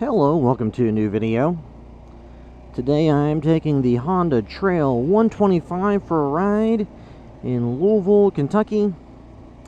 Hello, welcome to a new video. Today I'm taking the Honda Trail 125 for a ride in Louisville, Kentucky.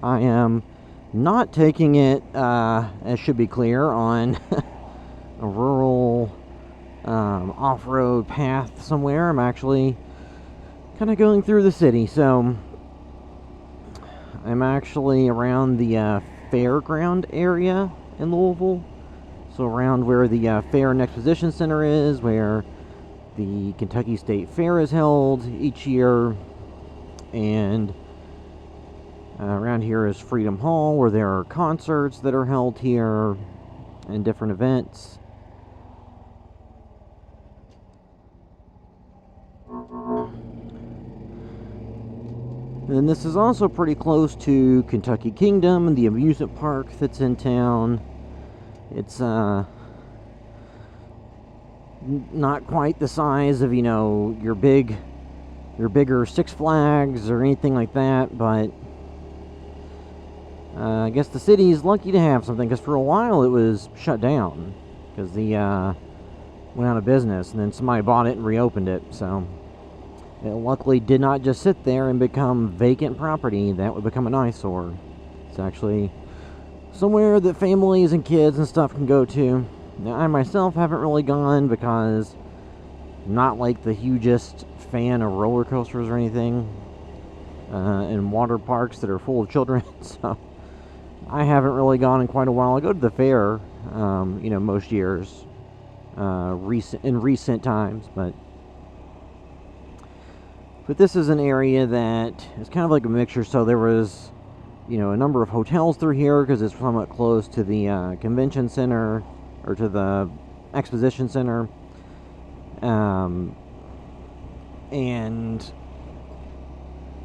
I am not taking it, as should be clear, on a rural off-road path somewhere. I'm actually kind of going through the city, so I'm actually around the fairground area in Louisville. So around where the Fair and Exposition Center is, where the Kentucky State Fair is held each year, and around here is Freedom Hall, where there are concerts that are held here and different events. And this is also pretty close to Kentucky Kingdom and the amusement park that's in town. It's not quite the size of, your bigger Six Flags or anything like that, but I guess the city's lucky to have something, because for a while it was shut down because the went out of business, and then somebody bought it and reopened it. So it luckily did not just sit there and become vacant property that would become an eyesore. It's actually somewhere that families and kids and stuff can go to. Now, I myself haven't really gone because I'm not like the hugest fan of roller coasters or anything, and water parks that are full of children, so I haven't really gone in quite a while. I go to the fair, most years, in recent times, but this is an area that is kind of like a mixture. So there was a number of hotels through here because it's somewhat close to the convention center, or to the exposition center, and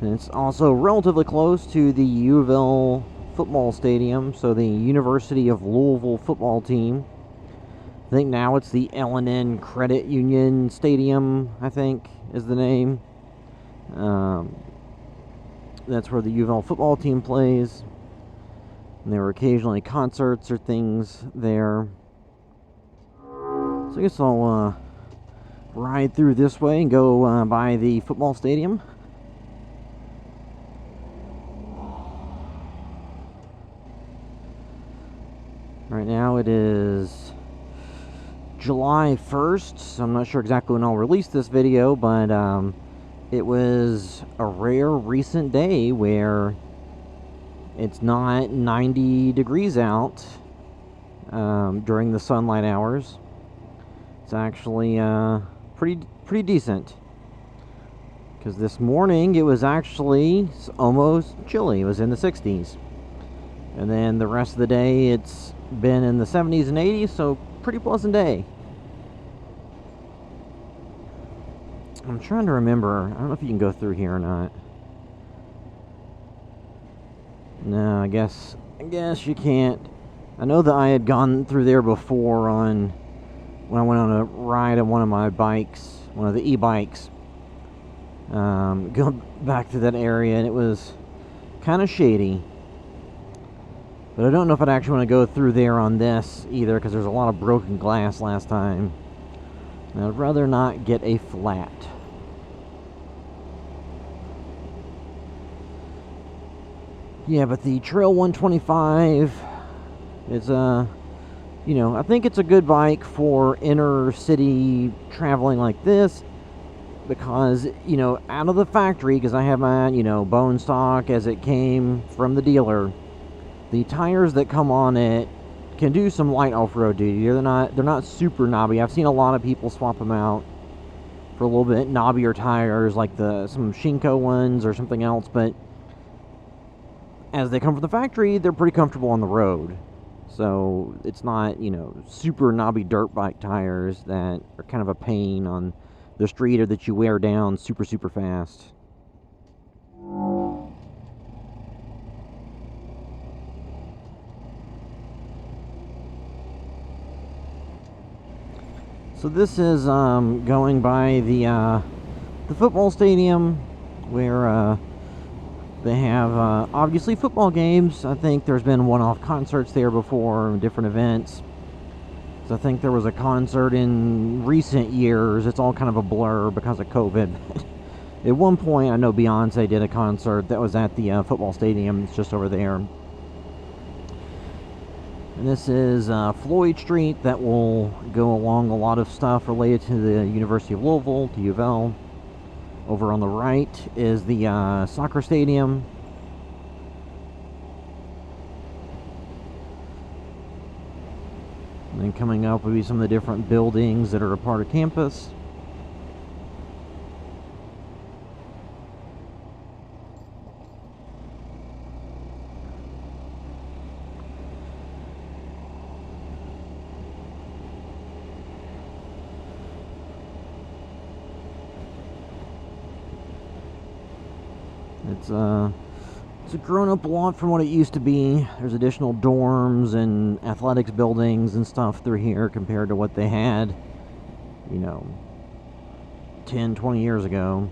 it's also relatively close to the Louisville football stadium. So the University of Louisville football team, I think now it's the L&N Credit Union Stadium, I think is the name. That's where the Louisville football team plays, and there were occasionally concerts or things there. So I guess I'll ride through this way and go by the football stadium. Right now it is July 1st, so I'm not sure exactly when I'll release this video, but it was a rare recent day where it's not 90 degrees out during the sunlight hours. It's actually pretty decent, because this morning it was actually almost chilly. It was in the 60s, and then the rest of the day it's been in the 70s and 80s, so pretty pleasant day. I'm trying to remember. I don't know if you can go through here or not. No, I guess you can't. I know that I had gone through there before when I went on a ride on one of my bikes, one of the e-bikes. Going back to that area, and it was kind of shady. But I don't know if I'd actually want to go through there on this either, because there's a lot of broken glass last time. And I'd rather not get a flat. Yeah, but the Trail 125 is I think it's a good bike for inner city traveling like this, because out of the factory, because I have my bone stock as it came from the dealer, the tires that come on it can do some light off-road duty. They're not super knobby. I've seen a lot of people swap them out for a little bit knobbier tires, like some Shinko ones or something else, but as they come from the factory, they're pretty comfortable on the road. So it's not, super knobby dirt bike tires that are kind of a pain on the street, or that you wear down super, super fast. So this is going by the football stadium, where they have obviously football games. I think there's been one-off concerts there before, different events. It's I think there was a concert in recent years. It's all kind of a blur because of COVID. At one point, I know Beyonce did a concert that was at the football stadium. It's just over there. And this is Floyd Street. That will go along a lot of stuff related to the University of Louisville, to U of L. Over on the right is the soccer stadium. And then coming up will be some of the different buildings that are a part of campus. It's grown up a lot from what it used to be. There's additional dorms and athletics buildings and stuff through here compared to what they had, 10, 20 years ago.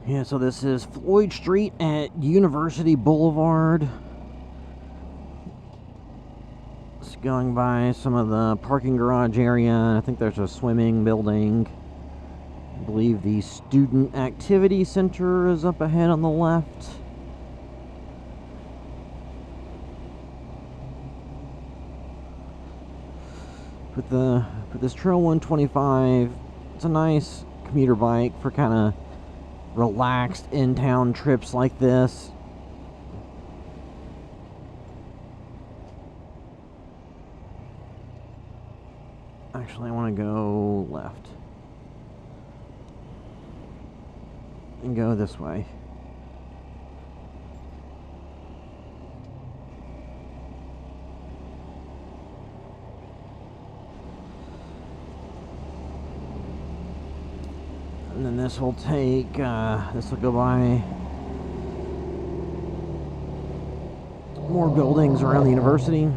Yeah, so this is Floyd Street at University Boulevard. It's going by some of the parking garage area. I think there's a swimming building. I believe the Student Activity Center is up ahead on the left. With this Trail 125, it's a nice commuter bike for kind of relaxed in-town trips like this. Actually, I want to go left and go this way. And then this will take, this will go by more buildings around the university.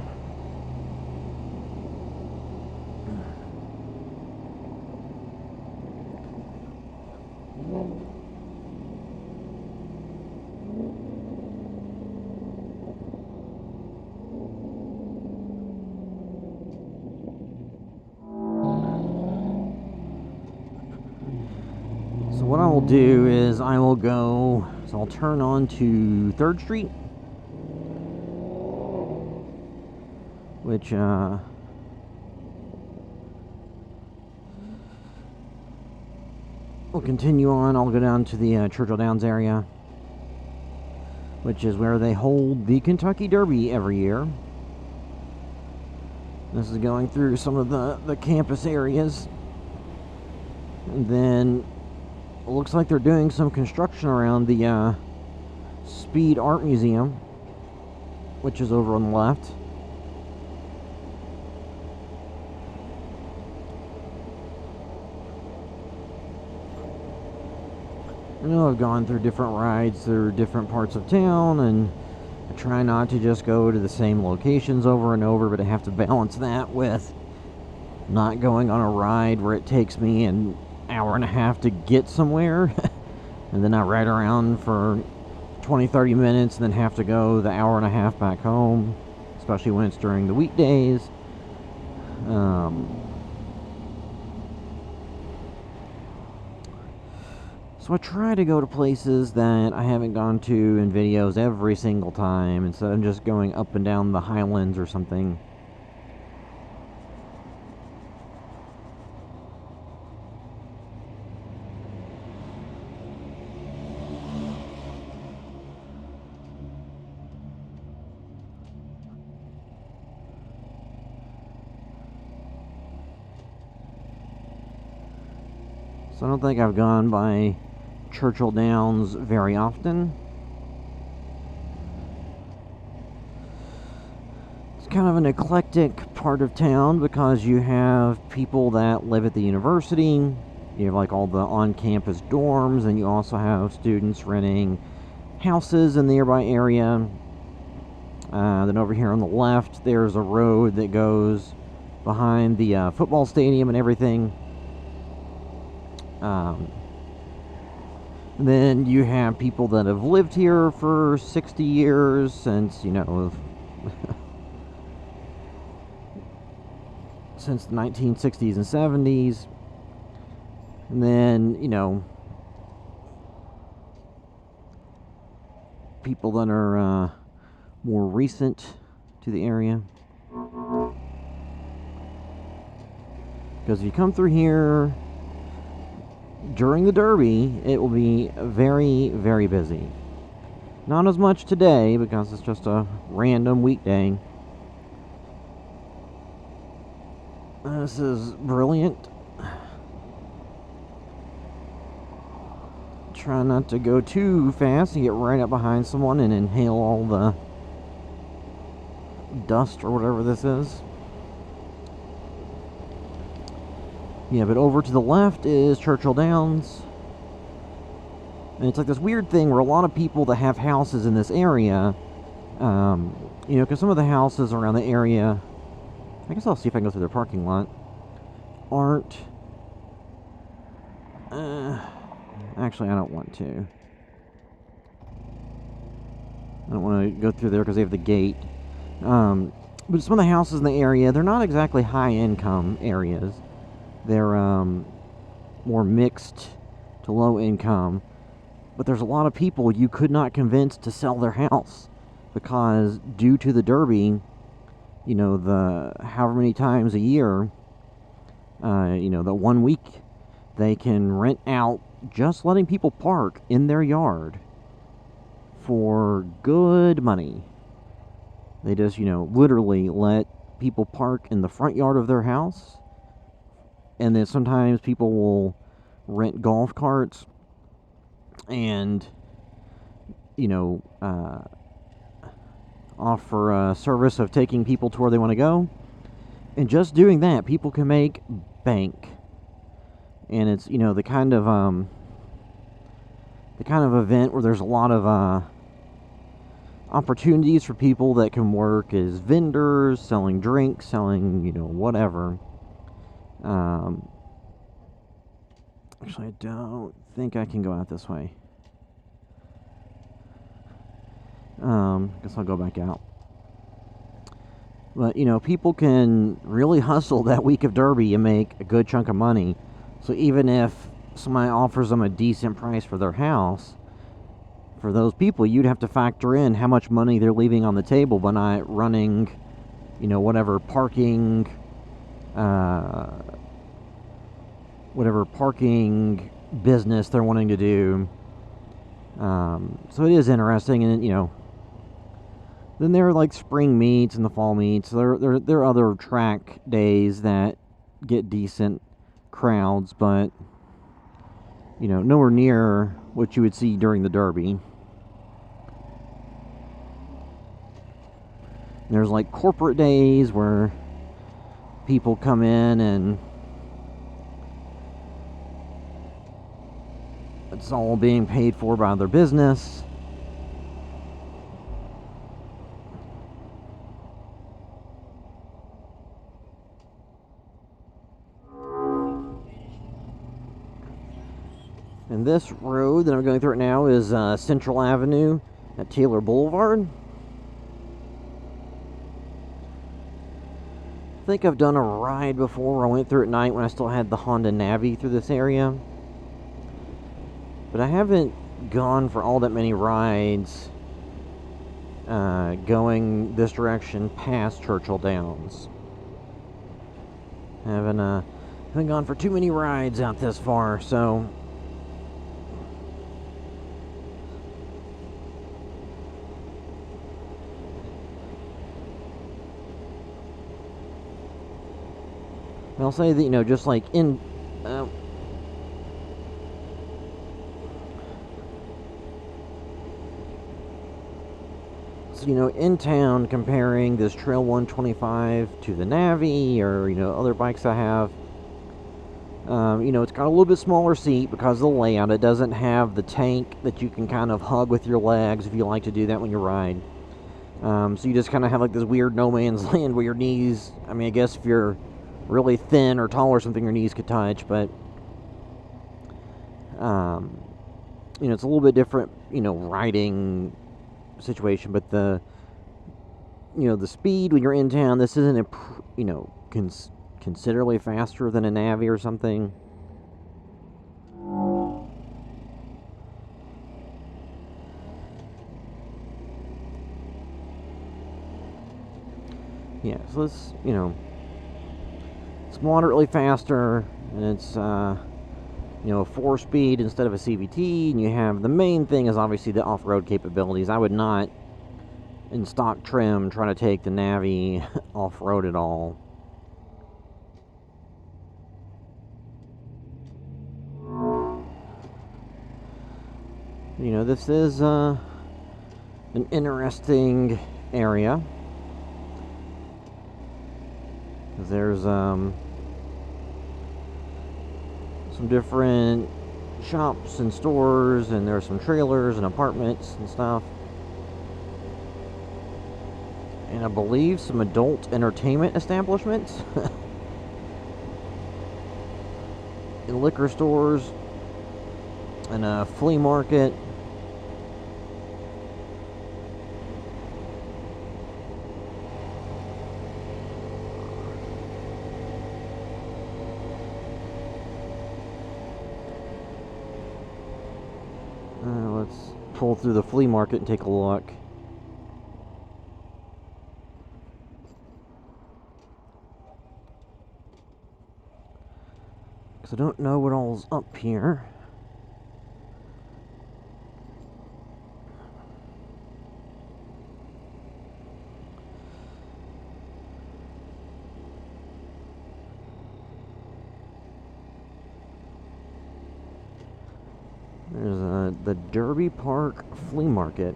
So what I will do is I'll turn on to 3rd Street, which we'll continue on. I'll go down to the Churchill Downs area, which is where they hold the Kentucky Derby every year. This is going through some of the campus areas. And then it looks like they're doing some construction around the Speed Art Museum, which is over on the left. I know I've gone through different rides through different parts of town, and I try not to just go to the same locations over and over, but I have to balance that with not going on a ride where it takes me an hour and a half to get somewhere and then I ride around for 20-30 minutes and then have to go the hour and a half back home, especially when it's during the weekdays. So I try to go to places that I haven't gone to in videos every single time instead of just going up and down the Highlands or something. So I don't think I've gone by Churchill Downs very often. It's kind of an eclectic part of town because you have people that live at the university. You have like all the on-campus dorms, and you also have students renting houses in the nearby area. Then over here on the left, there's a road that goes behind the football stadium and everything. Then you have people that have lived here for 60 years since, you know, since the 1960s and 70s. And then, you know, people that are more recent to the area. Because if you come through here during the Derby, it will be very, very busy. Not as much today because it's just a random weekday. This is brilliant. Try not to go too fast and get right up behind someone and inhale all the dust or whatever this is. Yeah, but over to the left is Churchill Downs. And it's like this weird thing where a lot of people that have houses in this area, you know, because some of the houses around the area, I guess I'll see if I can go through their parking lot, aren't, actually I don't want to. I don't want to go through there because they have the gate. But some of the houses in the area, they're not exactly high income areas. They're more mixed to low income, but there's a lot of people you could not convince to sell their house because due to the Derby, you know, the however many times a year, you know, the 1 week they can rent out just letting people park in their yard for good money. They just, you know, literally let people park in the front yard of their house. And then sometimes people will rent golf carts and, you know, offer a service of taking people to where they want to go. And just doing that, people can make bank. And it's, you know, the kind of event where there's a lot of opportunities for people that can work as vendors, selling drinks, selling, you know, whatever. Actually, I don't think I can go out this way. Guess I'll go back out. But, you know, people can really hustle that week of Derby and make a good chunk of money. So even if somebody offers them a decent price for their house, for those people, you'd have to factor in how much money they're leaving on the table by not running, you know, whatever parking business they're wanting to do. So it is interesting, and, you know, then there are like spring meets and the fall meets. There are other track days that get decent crowds, but, you know, nowhere near what you would see during the Derby. There's like corporate days where people come in and it's all being paid for by their business. And this road that I'm going through right now is Central Avenue at Taylor Boulevard. I think I've done a ride before where I went through at night when I still had the Honda Navi through this area. But I haven't gone for all that many rides going this direction past Churchill Downs. I haven't gone for too many rides out this far, so I'll say that, you know, just like in so, you know, in town, comparing this Trail 125 to the Navi or, you know, other bikes I have, you know, it's got a little bit smaller seat because of the layout. It doesn't have the tank that you can kind of hug with your legs if you like to do that when you ride. So you just kind of have like this weird no man's land where your knees, I mean, I guess if you're really thin or tall or something your knees could touch, but you know, it's a little bit different, you know, riding situation, but the, you know, the speed when you're in town, this isn't, you know, considerably faster than a Navi or something. Yeah, so it's, you know, it's moderately faster, and it's, you know, 4-speed instead of a CVT, and you have, the main thing is obviously the off-road capabilities. I would not, in stock trim, try to take the Navi off-road at all. You know, this is, an interesting area. There's, some different shops and stores, and there's some trailers and apartments and stuff. And I believe some adult entertainment establishments. And liquor stores. And a flea market. Let's pull through the flea market and take a look. Because I don't know what all's up here. There's the Derby Park Flea Market.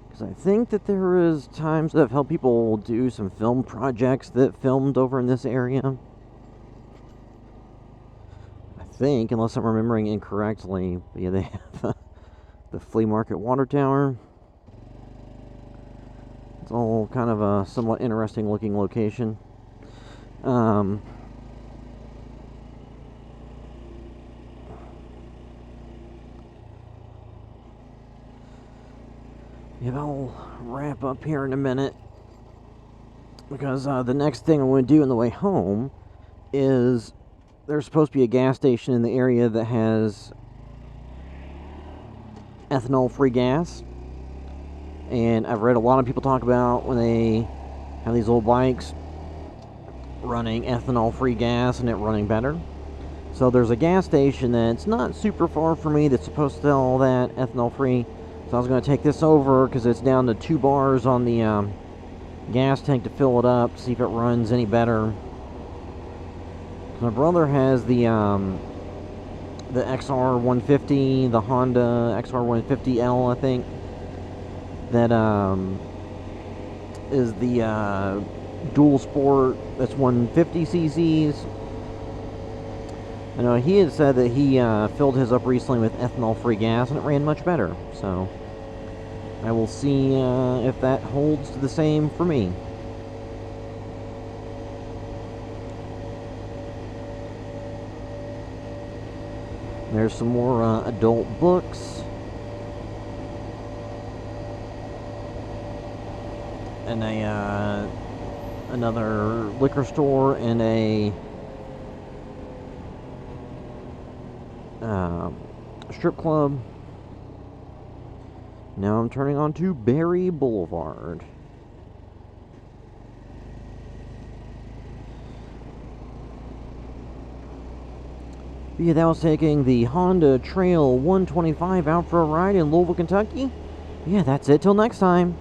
Because I think that there is times that I've helped people do some film projects that filmed over in this area. I think, unless I'm remembering incorrectly. But yeah, they have the flea market water tower. It's all kind of a somewhat interesting looking location. Yeah, I'll wrap up here in a minute, because the next thing I'm going to do on the way home is, there's supposed to be a gas station in the area that has ethanol-free gas, and I've read a lot of people talk about when they have these old bikes running ethanol-free gas and it running better. So there's a gas station that's not super far from me that's supposed to sell that ethanol-free. So I was going to take this over because it's down to 2 bars on the gas tank to fill it up, see if it runs any better. My brother has the XR150, the Honda XR150L, I think, that is the dual sport, that's 150 cc's. I know he had said that he filled his up recently with ethanol-free gas and it ran much better, so I will see if that holds the same for me. There's some more adult books. And another liquor store and a strip club. Now I'm turning on to Berry Boulevard. Yeah, that was taking the Honda Trail 125 out for a ride in Louisville, Kentucky. Yeah, that's it till next time.